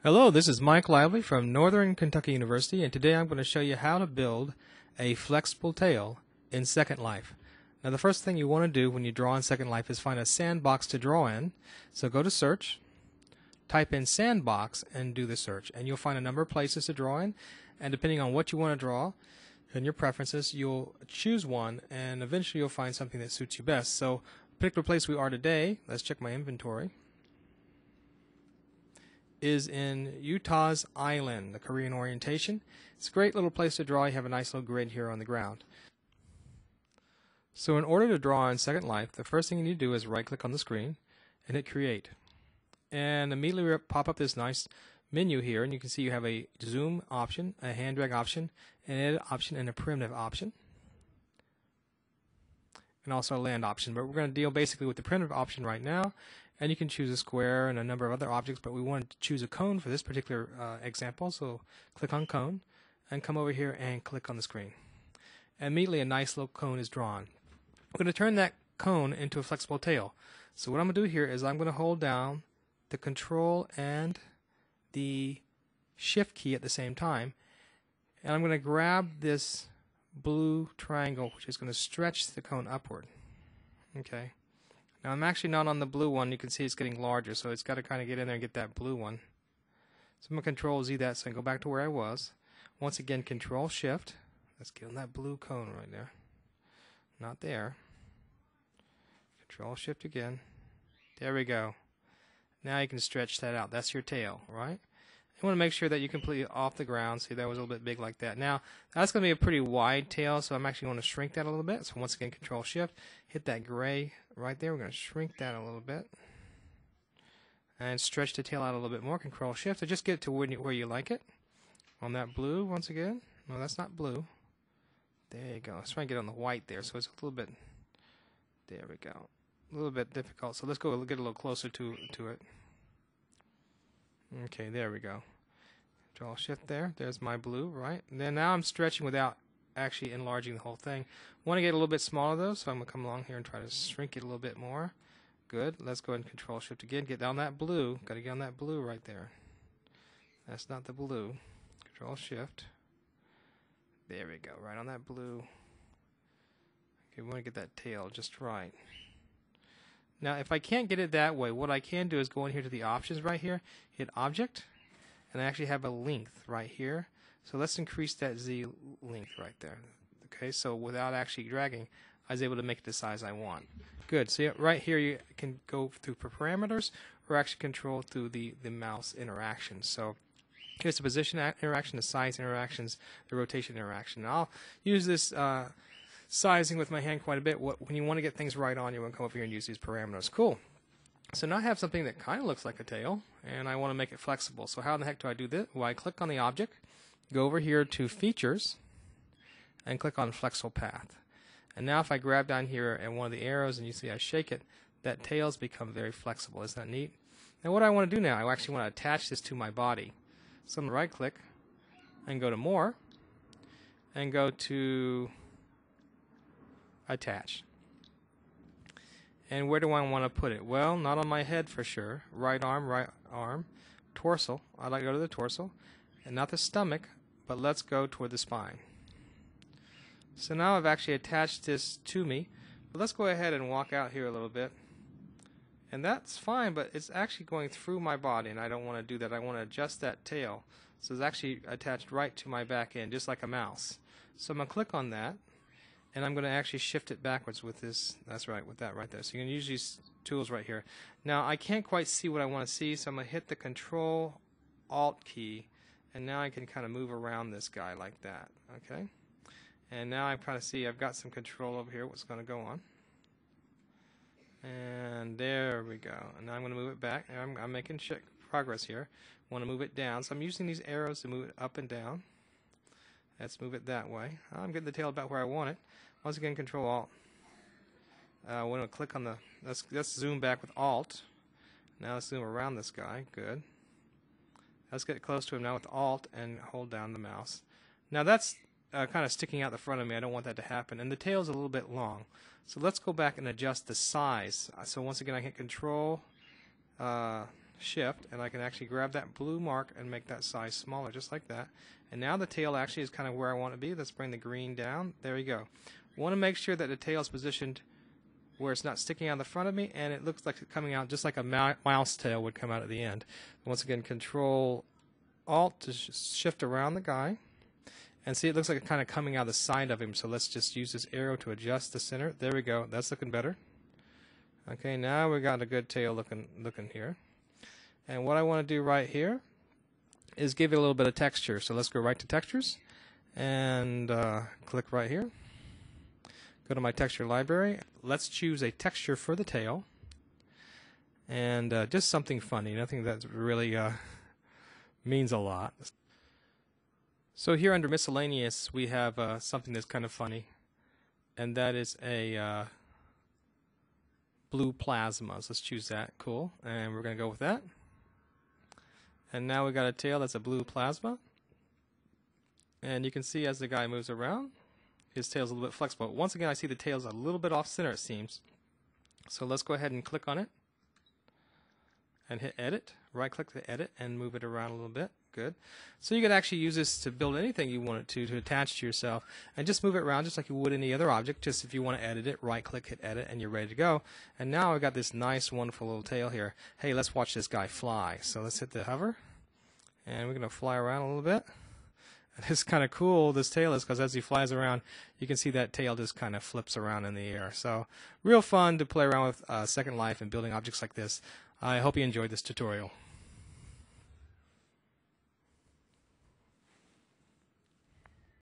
Hello, this is Mike Lively from Northern Kentucky University, and today I'm going to show you how to build a flexible tail in Second Life. Now the first thing you want to do when you draw in Second Life is find a sandbox to draw in. So go to search, type in sandbox and do the search, and you'll find a number of places to draw in, and depending on what you want to draw and your preferences, you'll choose one and eventually you'll find something that suits you best. So the particular place we are today, let's check my inventory, is in Utah's Island, the Korean orientation. It's a great little place to draw. You have a nice little grid here on the ground. So in order to draw in Second Life, the first thing you need to do is right click on the screen and hit create. And immediately will pop up this nice menu here, and you can see you have a zoom option, a hand drag option, an edit option, and a primitive option. And also a land option, but we're going to deal basically with the primitive option right now. And you can choose a square and a number of other objects, but we want to choose a cone for this particular example, so click on cone and come over here and click on the screen. And immediately a nice little cone is drawn. We're going to turn that cone into a flexible tail. So what I'm going to do here is I'm going to hold down the control and the shift key at the same time, and I'm going to grab this blue triangle, which is going to stretch the cone upward. Okay. Now I'm actually not on the blue one. You can see it's getting larger, so it's got to kind of get in there and get that blue one. So I'm going to Control Z that so I can go back to where I was. Once again, Control Shift. Let's get on that blue cone right there. Not there. Control Shift again. There we go. Now you can stretch that out. That's your tail, right? You want to make sure that you completely off the ground. See, that was a little bit big like that. Now, that's going to be a pretty wide tail, so I'm actually going to shrink that a little bit. So once again, Control Shift, hit that gray right there. We're going to shrink that a little bit. And stretch the tail out a little bit more. Control Shift, so just get it to where you like it. On that blue, once again. No, that's not blue. There you go. Let's try and get on the white there, so it's a little bit, there we go. A little bit difficult, so let's go get a little closer to it. Okay, there we go. Control Shift there. There's my blue, right? And then now I'm stretching without actually enlarging the whole thing. Want to get a little bit smaller though, so I'm going to come along here and try to shrink it a little bit more. Good. Let's go ahead and Control Shift again. Get down that blue. Got to get on that blue right there. That's not the blue. Control Shift. There we go. Right on that blue. Okay, we want to get that tail just right. Now, if I can't get it that way, what I can do is go in here to the options right here, hit Object, and I actually have a length right here. So let's increase that Z length right there. Okay, so without actually dragging, I was able to make it the size I want. Good. So right here you can go through parameters or actually control through the mouse interactions. So here's the position interaction, the size interactions, the rotation interaction. And I'll use this sizing with my hand quite a bit. When you want to get things right on, you want to come over here and use these parameters. Cool. So now I have something that kind of looks like a tail, and I want to make it flexible. So how in the heck do I do this? Well, I click on the object, go over here to Features, and click on Flexible Path. And now if I grab down here at one of the arrows and you see I shake it, that tail's become very flexible. Isn't that neat? Now what I want to do now, I actually want to attach this to my body. So I'm going to right click and go to More and go to Attach. And where do I want to put it? Well, not on my head for sure. Right arm, torso. I'd like to go to the torso, and not the stomach, but let's go toward the spine. So now I've actually attached this to me, but let's go ahead and walk out here a little bit. And that's fine, but it's actually going through my body, and I don't want to do that. I want to adjust that tail. So it's actually attached right to my back end, just like a mouse. So I'm going to click on that, and I'm going to actually shift it backwards with this. That's right, with that right there. So you can use these tools right here. Now I can't quite see what I want to see, so I'm going to hit the Control Alt key, and now I can kind of move around this guy like that. Okay, and now I kind of see I've got some control over here. What's going to go on? And there we go. And now I'm going to move it back. I'm making progress here. I want to move it down, so I'm using these arrows to move it up and down. Let's move it that way. I'm getting the tail about where I want it. Once again, Control Alt. I want to click on the. Let's zoom back with Alt. Now let's zoom around this guy. Good. Let's get close to him now with Alt and hold down the mouse. Now that's kind of sticking out the front of me. I don't want that to happen. And the tail's a little bit long. So let's go back and adjust the size. So once again, I hit Control shift, and I can actually grab that blue mark and make that size smaller, just like that. And now the tail actually is kind of where I want it to be. Let's bring the green down. There you go. Want to make sure that the tail is positioned where it's not sticking out the front of me, and it looks like it's coming out just like a mouse tail would come out at the end. Once again, Control Alt to shift around the guy. And see, it looks like it's kind of coming out the side of him, so let's just use this arrow to adjust the center. There we go. That's looking better. Okay, now we got a good tail looking here. And what I want to do right here is give it a little bit of texture. So let's go right to Textures and click right here. Go to my texture library. Let's choose a texture for the tail. And just something funny, nothing that really means a lot. So here under Miscellaneous, we have something that's kind of funny, and that is a blue plasma. So let's choose that. Cool. And we're going to go with that. And now we got a tail that's a blue plasma. And you can see as the guy moves around, his tail's a little bit flexible. Once again, I see the tail's a little bit off center, it seems. So let's go ahead and click on it and hit Edit. Right click to edit and move it around a little bit. Good. So you could actually use this to build anything you want it to attach to yourself, and just move it around just like you would any other object. Just if you want to edit it, right click, hit edit, and you're ready to go. And now I've got this nice, wonderful little tail here. Hey, let's watch this guy fly. So let's hit the hover, and we're going to fly around a little bit. And it's kind of cool, this tail is, because as he flies around, you can see that tail just kind of flips around in the air. So real fun to play around with Second Life and building objects like this. I hope you enjoyed this tutorial.